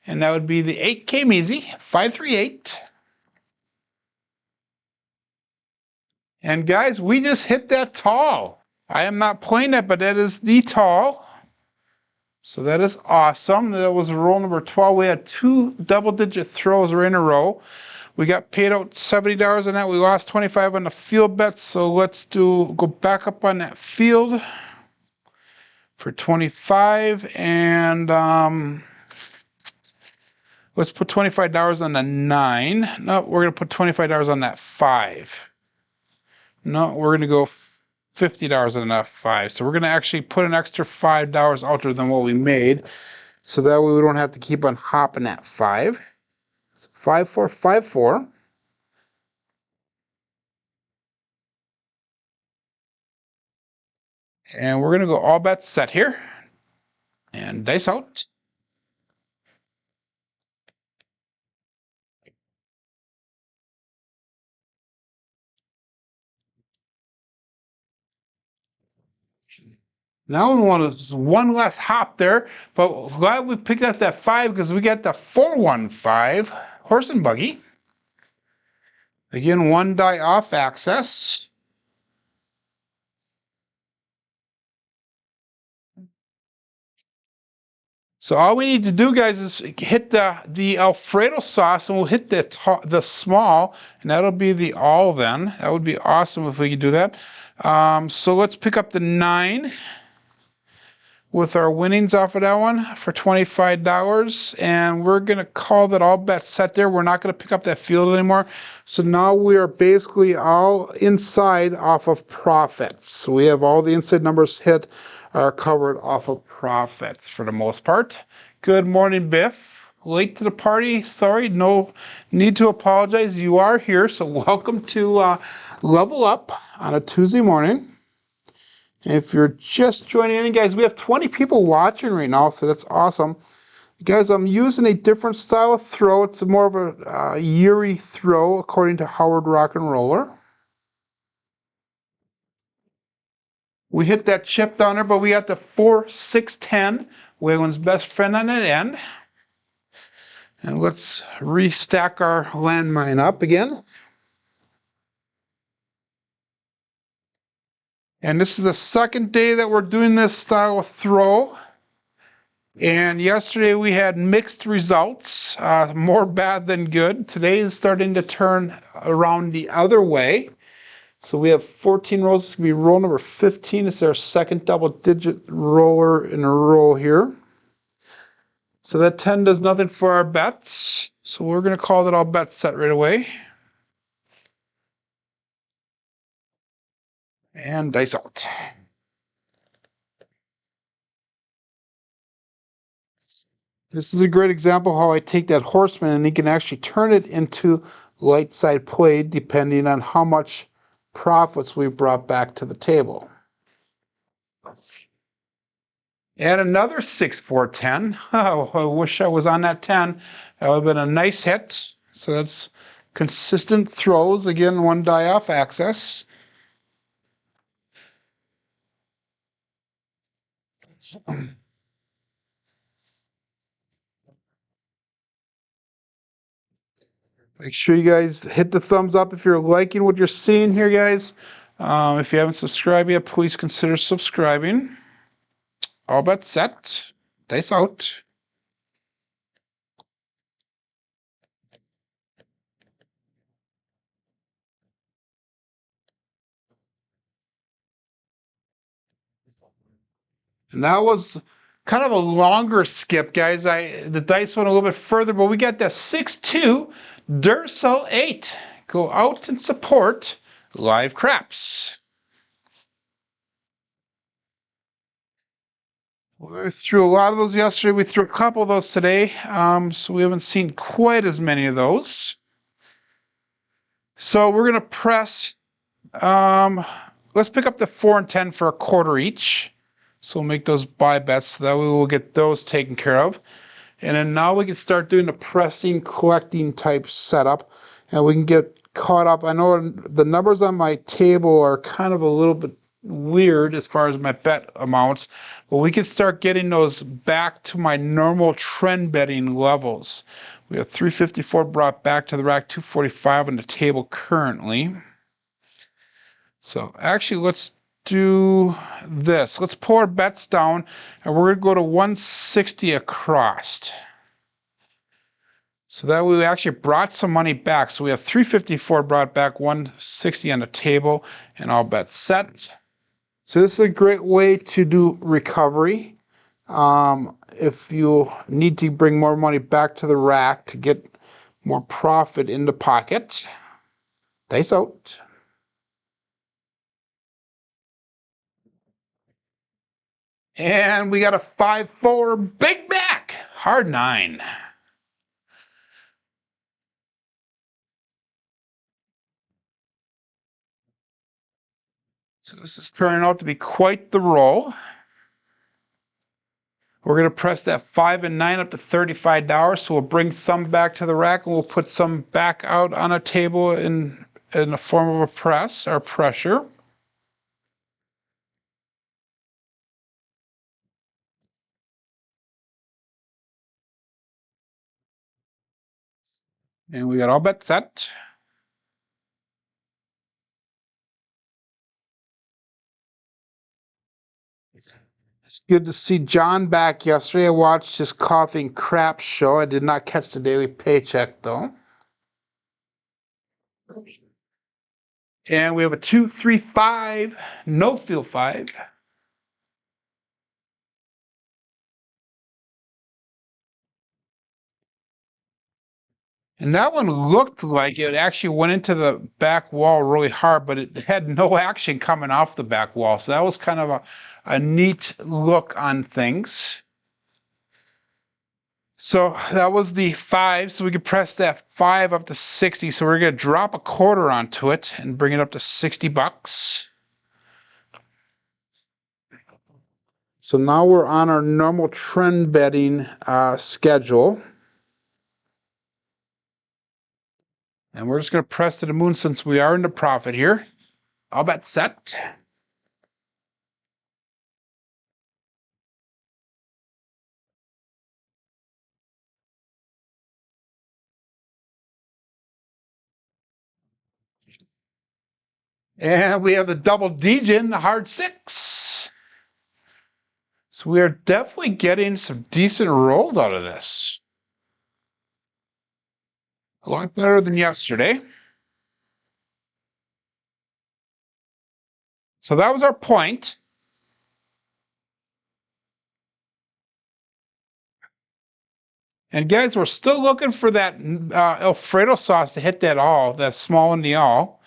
And that would be the 8 came easy. 5-3-8. And guys, we just hit that tall. I am not playing that, but that is the tall. So that is awesome. That was roll number 12. We had 2 double-digit throws in a row. We got paid out $70 on that. We lost 25 on the field bet. So let's go back up on that field for 25, and let's put $25 on the 9. No, we're going to put $25 on that 5. No, we're going to go $50 on that 5. So we're going to actually put an extra $5 out there than what we made. So that way we don't have to keep on hopping that 5. So 5454. And we're going to go all bets set here. And dice out. Now we want one less hop there, but glad we picked up that 5 because we got the 415 horse and buggy. Again, 1 die off access. So all we need to do, guys, is hit the Alfredo sauce, and we'll hit the small, and that'll be the all then. That would be awesome if we could do that. So let's pick up the 9 with our winnings off of that one for $25, and we're going to call that all bets set there. We're not going to pick up that field anymore. So now we are basically all inside off of profits. So we have all the inside numbers hit are covered off of profits for the most part. Good morning, Biff. Late to the party. Sorry, no need to apologize. You are here, so welcome to Level Up on a Tuesday morning. If you're just joining in, guys, we have 20 people watching right now, so that's awesome. Guys, I'm using a different style of throw. It's more of a Yuri throw, according to Howard Rock and Roller. We hit that chip down there, but we got the 4, 6, 10. Waylon's best friend on that end. And let's restack our landmine up again. And this is the second day that we're doing this style of throw. And yesterday we had mixed results, more bad than good. Today is starting to turn around the other way. So we have 14 rolls. This is going to be roll number 15. It's our second double-digit roller in a row here. So that 10 does nothing for our bets. So we're going to call that all bets set right away. And dice out. This is a great example how I take that horseman and he can actually turn it into light side play depending on how much profits we brought back to the table. And another 6, 4, 10. Oh, I wish I was on that 10. That would have been a nice hit. So that's consistent throws. Again, 1 die off access. Make sure you guys hit the thumbs up if you're liking what you're seeing here, guys. If you haven't subscribed yet, please consider subscribing. All bets set. Dice out. And that was kind of a longer skip, guys. The dice went a little bit further, but we got the 6-2 Duracell 8. Go out and support live craps. We threw a lot of those yesterday. We threw a couple of those today, so we haven't seen quite as many of those. So we're going to press, let's pick up the 4 and 10 for a quarter each. So we'll make those buy bets so that we will get those taken care of. And then now we can start doing the pressing, collecting type setup, and we can get caught up. I know the numbers on my table are kind of a little bit weird as far as my bet amounts, but we can start getting those back to my normal trend betting levels. We have 354 brought back to the rack, 245 on the table currently. So actually, let's do this. Let's pull our bets down, and we're going to go to 160 across. So that way we actually brought some money back. So we have 354 brought back, 160 on the table, and all bets set. So this is a great way to do recovery. If you need to bring more money back to the rack to get more profit in the pocket. Dice out. And we got a 5-4 Big Mac. Hard 9. So this is turning out to be quite the roll. We're going to press that 5 and 9 up to $35. So we'll bring some back to the rack and we'll put some back out on a table in the form of a press or pressure. And we got all bets set. It's good to see John back yesterday. I watched his coffee and crap show. I did not catch the daily paycheck though. And we have a 2-3-5, no field 5. And that one looked like it actually went into the back wall really hard, but it had no action coming off the back wall. So that was kind of a neat look on things. So that was the 5. So we could press that 5 up to 60. So we're going to drop a quarter onto it and bring it up to $60. So now we're on our normal trend betting schedule. And we're just going to press to the moon since we are in the profit here. All bet set. And we have the double D-Gin, the hard 6. So we are definitely getting some decent rolls out of this. A lot better than yesterday. So that was our point. And guys, we're still looking for that Alfredo sauce to hit that all, that small in the all.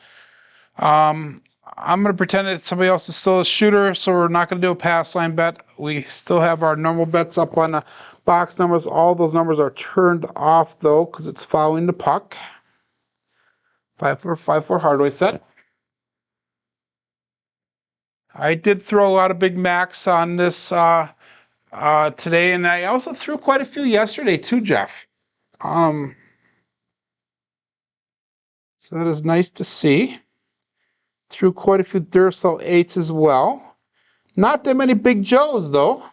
I'm going to pretend that somebody else is still a shooter, so we're not going to do a pass line bet. We still have our normal bets up on the box numbers. All those numbers are turned off, though, because it's following the puck. 5-4, 5-4 hardway set. I did throw a lot of Big Macs on this today, and I also threw quite a few yesterday, too, Jeff. So that is nice to see. Threw quite a few Duracell 8s as well. Not that many Big Joes, though.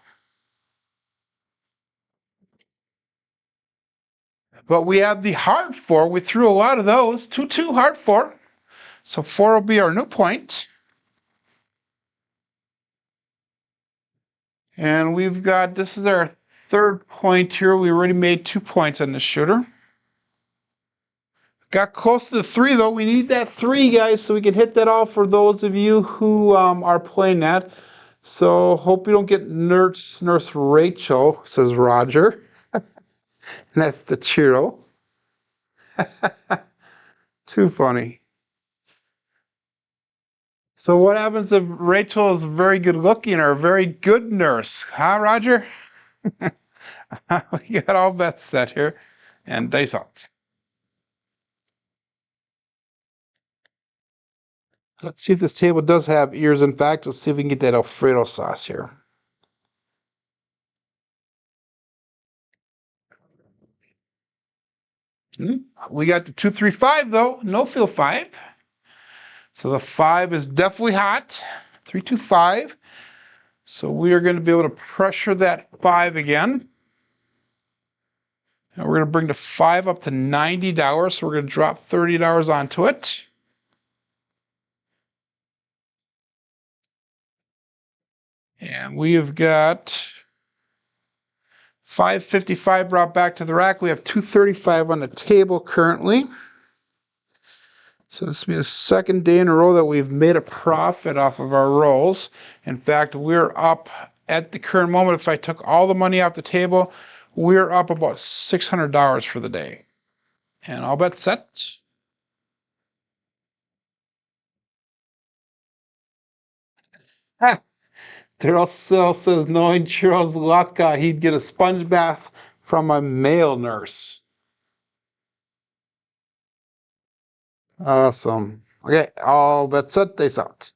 But we have the hard 4. We threw a lot of those. 2-2 hard 4. So 4 will be our new point. And we've got, this is our 3rd point here. We already made 2 points on this shooter. Got close to the 3, though. We need that 3, guys, so we can hit that all for those of you who are playing that. So hope you don't get Nurse Rachel, says Roger. And that's the Chiro. Too funny. So what happens if Rachel is very good looking or a very good nurse? Huh, Roger? We got all bets set here. And dice out. Let's see if this table does have ears. In fact, let's see if we can get that Alfredo sauce here. We got the 2-3-5 though, no field 5. So the 5 is definitely hot. 3-2-5. So we are going to be able to pressure that 5 again. And we're going to bring the 5 up to $90. So we're going to drop $30 onto it. And we have got 555 brought back to the rack. We have 235 on the table currently. So this will be the second day in a row that we've made a profit off of our rolls. In fact, we're up at the current moment. If I took all the money off the table, we're up about $600 for the day. And all bets set. Daryl still says, knowing Churro's luck, he'd get a sponge bath from a male nurse. Awesome. Okay, all bets set, days out.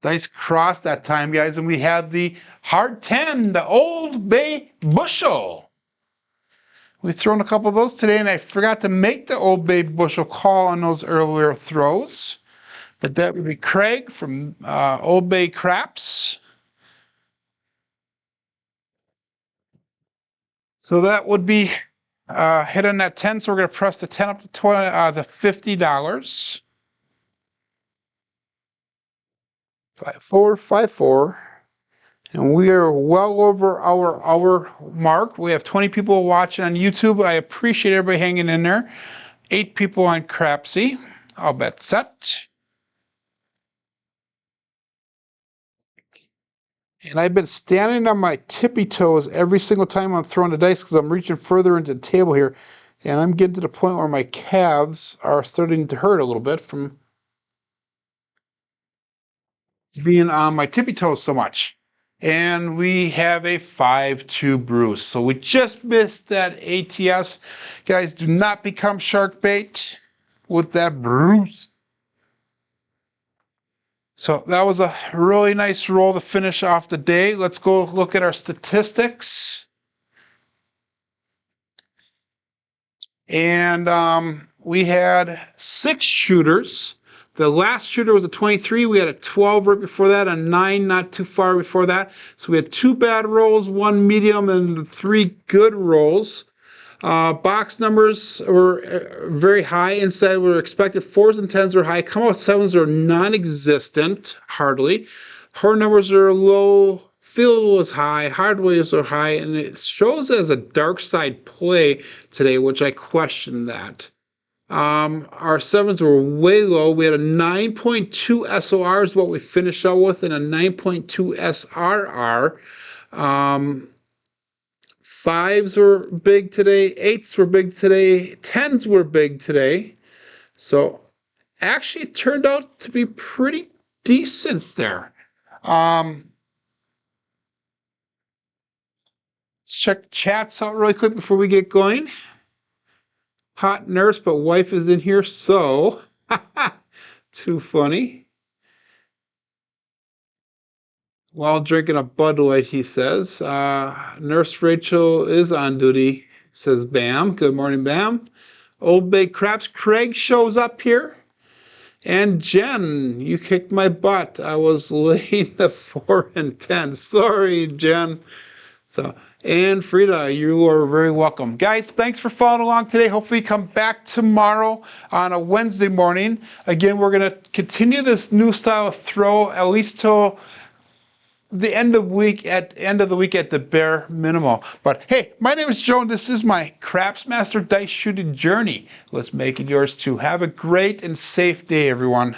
Dice crossed that time, guys, and we have the hard 10, the Old Bay Bushel. We've thrown a couple of those today, and I forgot to make the Old Bay Bushel call on those earlier throws. But that would be Craig from Old Bay Craps. So that would be hit on that 10. So we're going to press the 10 up to $50. 5454. And we are well over our hour mark. We have 20 people watching on YouTube. I appreciate everybody hanging in there. 8 people on Crapsee. All bet set. And I've been standing on my tippy toes every single time I'm throwing the dice because I'm reaching further into the table here. And I'm getting to the point where my calves are starting to hurt a little bit from being on my tippy toes so much. And we have a 5-2 Bruce. So we just missed that ATS. Guys, do not become shark bait with that Bruce. So that was a really nice roll to finish off the day. Let's go look at our statistics. And we had 6 shooters. The last shooter was a 23. We had a 12 right before that, a 9 not too far before that. So we had 2 bad rolls, 1 medium, and 3 good rolls. Box numbers were very high. Inside we were expected 4s and 10s were high. Come out 7s are non-existent, hardly. Horn numbers are low. Field was high. Hardways are high. And it shows as a dark side play today, which I question that. Our 7s were way low. We had a 9.2 SOR is what we finished out with, and a 9.2 SRR. 5s were big today. 8s were big today. 10s were big today. So actually it turned out to be pretty decent there. Let's check chats out really quick before we get going. Hot nurse, but wife is in here, so too funny. While drinking a Bud Light, he says. Nurse Rachel is on duty, says Bam. Good morning, Bam. Old Bay Craps, Craig shows up here. And Jen, you kicked my butt. I was laying the 4 and 10. Sorry, Jen. So, and Frida, you are very welcome. Guys, thanks for following along today. Hopefully you come back tomorrow on a Wednesday morning. Again, we're going to continue this new style of throw, at least till the end of the week at the bare minimal. But hey, my name is Joe, and this is my Craps Master Dice Shooting Journey. Let's make it yours too. Have a great and safe day, everyone.